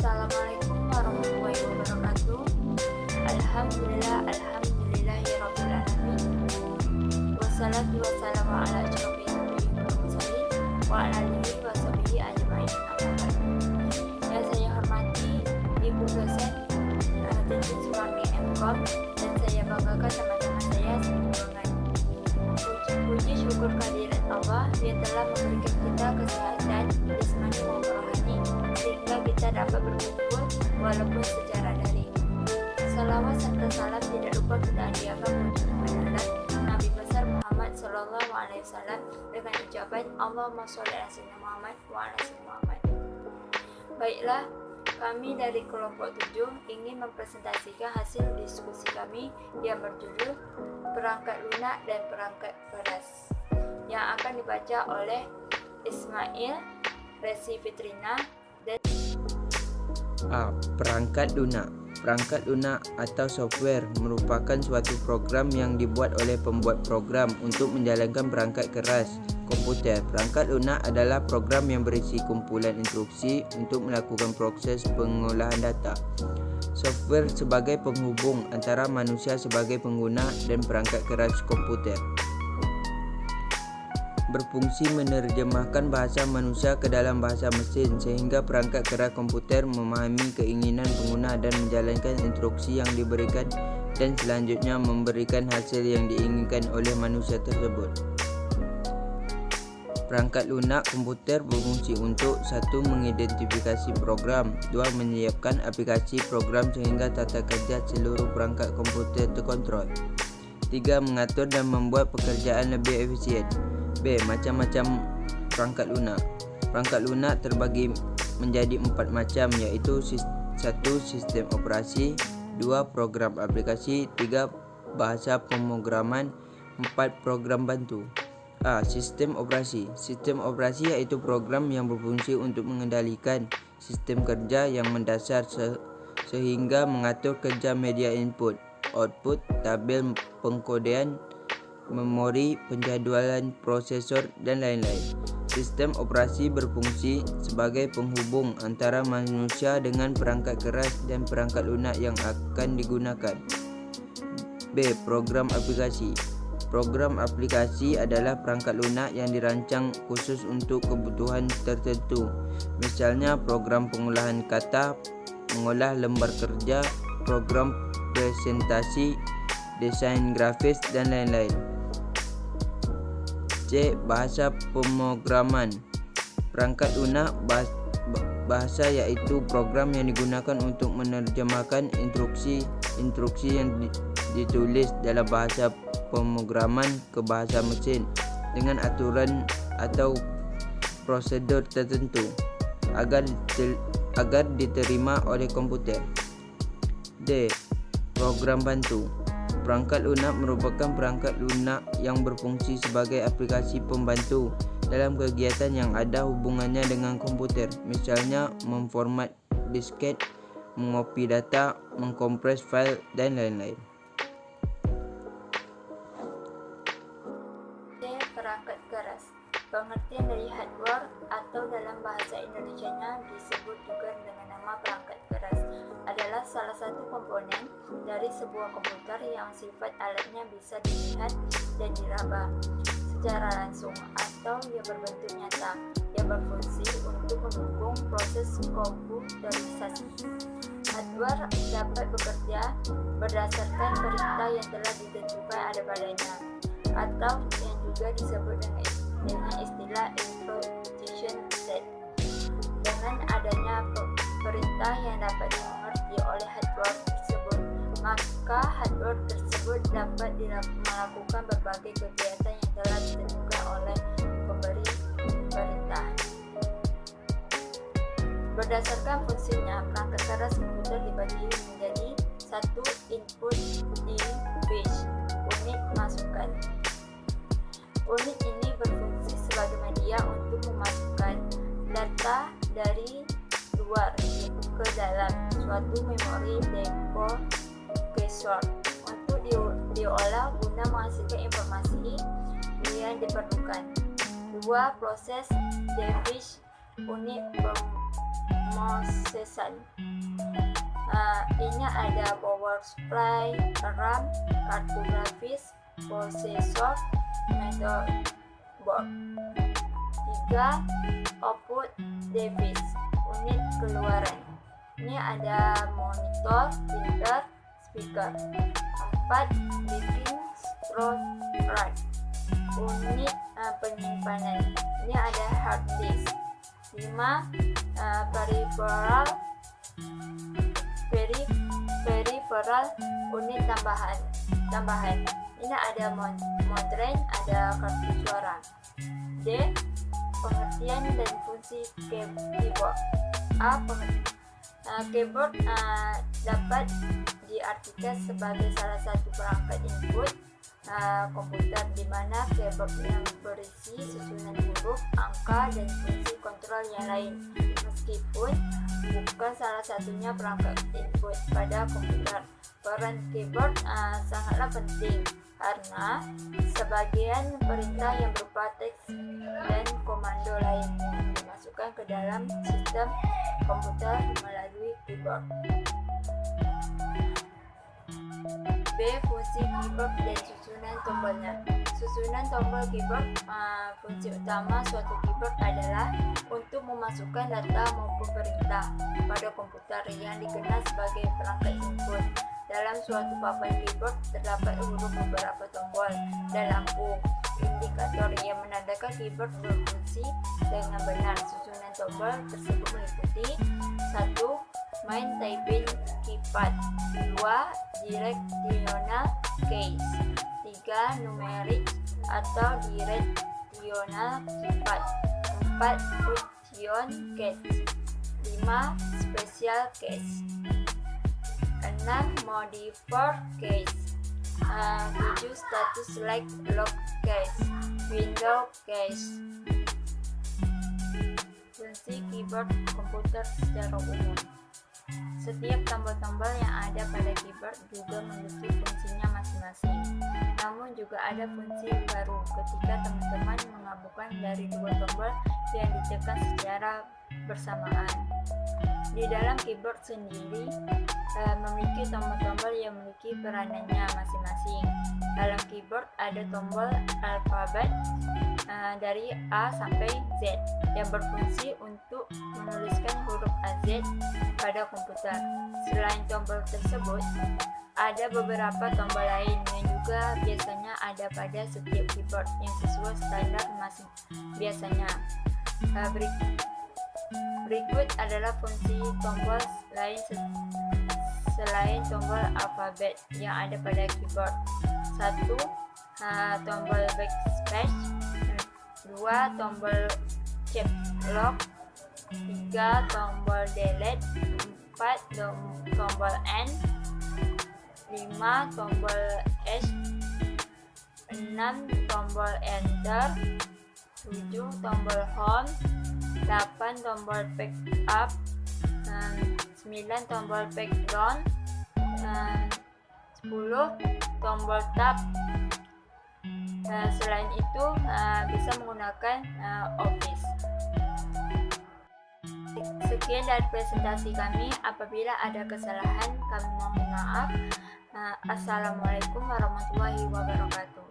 Assalamualaikum warahmatullahi wabarakatuh. Alhamdulillahirabbil alamin. Wassalatu wassalamu ala asyrofil anbiya'i wal mursalin wa ala alihi wa sahbihi ajmain. Yang saya hormati Ibu dosen Teknik Sumarni MKOM, dan saya banggakan teman-teman saya semuanya. Puji syukur kehadirat Allah yang telah memberikan kita kesehatan jasmani maupun rohani sehingga kita dapat berkumpul walaupun secara daring. Salawat serta salam tidak lupa kita hadiahkan untuk kepada Nabi besar Muhammad Sallallahu Alaihi Wasallam dengan ucapan Allahumma sholli ala sayyidina Muhammad wa ala sayyidina Muhammad. Baiklah, kami dari kelompok 7 ingin mempresentasikan hasil diskusi kami yang berjudul Perangkat Lunak dan Perangkat Keras yang akan dibaca oleh Ismail, Resi Fitrina, dan Perangkat lunak. Perangkat lunak atau software merupakan suatu program yang dibuat oleh pembuat program untuk menjalankan perangkat keras komputer. Perangkat lunak adalah program yang berisi kumpulan instruksi untuk melakukan proses pengolahan data. Software sebagai penghubung antara manusia sebagai pengguna dan perangkat keras komputer. Berfungsi menerjemahkan bahasa manusia ke dalam bahasa mesin sehingga perangkat keras komputer memahami keinginan pengguna dan menjalankan instruksi yang diberikan dan selanjutnya memberikan hasil yang diinginkan oleh manusia tersebut. Perangkat lunak komputer berfungsi untuk 1. Mengidentifikasi program, 2. Menyiapkan aplikasi program sehingga tata kerja seluruh perangkat komputer terkontrol, 3. Mengatur dan membuat pekerjaan lebih efisien. B. Macam-macam perangkat lunak. Perangkat lunak terbagi menjadi 4 macam, iaitu 1. Sistem operasi, 2. Program aplikasi, 3. Bahasa pemrograman, 4. Program bantu. Sistem operasi. Sistem operasi iaitu program yang berfungsi untuk mengendalikan sistem kerja yang mendasar sehingga mengatur kerja media input, output, tabel pengkodean, memori, penjadualan, prosesor, dan lain-lain. Sistem operasi berfungsi sebagai penghubung antara manusia dengan perangkat keras dan perangkat lunak yang akan digunakan. B. Program aplikasi. Program aplikasi adalah perangkat lunak yang dirancang khusus untuk kebutuhan tertentu. Misalnya program pengolahan kata, mengolah lembar kerja, program presentasi, desain grafis, dan lain-lain. C. Bahasa pemrograman. Perangkat lunak bahasa yaitu program yang digunakan untuk menerjemahkan instruksi yang ditulis dalam bahasa pemrograman ke bahasa mesin dengan aturan atau prosedur tertentu agar diterima oleh komputer. D. Program bantu. Perangkat lunak merupakan perangkat lunak yang berfungsi sebagai aplikasi pembantu dalam kegiatan yang ada hubungannya dengan komputer, misalnya memformat disket, mengopi data, mengkompres file, dan lain-lain. C. Perangkat keras. Pengertian dari hardware atau dalam bahasa Indonesianya disebut juga dengan nama perangkat keras adalah salah satu komponen dari sebuah komputer yang sifat alatnya bisa dilihat dan diraba secara langsung atau yang berbentuk nyata yang berfungsi untuk mendukung proses komputerisasi. Hardware dapat bekerja berdasarkan perintah yang telah ditentukan ada padanya atau yang juga disebut dengan istilah instruction set. Dengan adanya perintah yang dapat dimengerti oleh hardware tersebut, maka hardware tersebut dapat melakukan berbagai kegiatan yang telah ditentukan oleh pemberi perintah. Berdasarkan fungsinya, perangkat keras komputer dibagi menjadi 1. Input device, unit masukan. Unit ini berfungsi sebagai media untuk memasukkan data dari luar ke dalam suatu memori depo processor untuk diolah guna menghasilkan informasi yang diperlukan. 2. Proses device, unit processor. Ini ada power supply, RAM, kartu grafis, prosesor, motherboard. 3. Output device, unit keluaran. Ini ada monitor, printer, speaker. 4. Living storage, unit penyimpanan. Ini ada hard disk. 5. Peripheral, unit tambahan. Ini ada modem, ada kartu suara. D. Pengertian dan fungsi keyboard. Keyboard dapat diartikan sebagai salah satu perangkat input komputer, di mana keyboard yang berisi susunan huruf, angka, dan fungsi kontrol yang lain. Meskipun bukan salah satunya perangkat input pada komputer, peran keyboard sangatlah penting karena sebagian perintah yang berupa teks dan komando lainnya dimasukkan ke dalam sistem komputer melalui keyboard. B. Fungsi keyboard dan susunan tombolnya. Susunan tombol keyboard. Fungsi utama suatu keyboard adalah untuk memasukkan data maupun perintah pada komputer yang dikenal sebagai perangkat input. Dalam suatu papan keyboard terdapat beberapa tombol dan lampu indikator yang menandakan keyboard berfungsi dengan benar. Susunan tombol tersebut meliputi 1. Main typing keypad. 2. Directional keys. 3. Numeric atau directional keypad. 4. Function keys. 5. Special keys. 6. Modifier keys. 7. Status like lock keys. Window keys. Fungsi keyboard komputer secara umum. Setiap tombol-tombol yang ada pada keyboard juga memiliki fungsinya masing-masing. Namun juga ada fungsi baru ketika teman-teman menggabungkan dari dua tombol yang ditekan secara bersamaan. Di dalam keyboard sendiri memiliki tombol-tombol yang memiliki peranannya masing-masing. Dalam keyboard ada tombol alfabet dari A sampai Z yang berfungsi untuk menuliskan huruf AZ pada komputer. Selain tombol tersebut, ada beberapa tombol lain yang juga biasanya ada pada setiap keyboard yang sesuai standar biasanya. Berikut adalah fungsi tombol lain selain tombol alfabet yang ada pada keyboard. 1. Tombol backspace. 2. Tombol caps lock. 3. Tombol delete. 4. Tombol N. 5. Tombol S. 6. Tombol enter. 7. Tombol home. 8. Tombol back up. 9. Tombol back down. 10. Tombol tab. Selain itu bisa menggunakan Office. Sekian dari presentasi kami. Apabila ada kesalahan, kami mohon maaf. Assalamualaikum warahmatullahi wabarakatuh.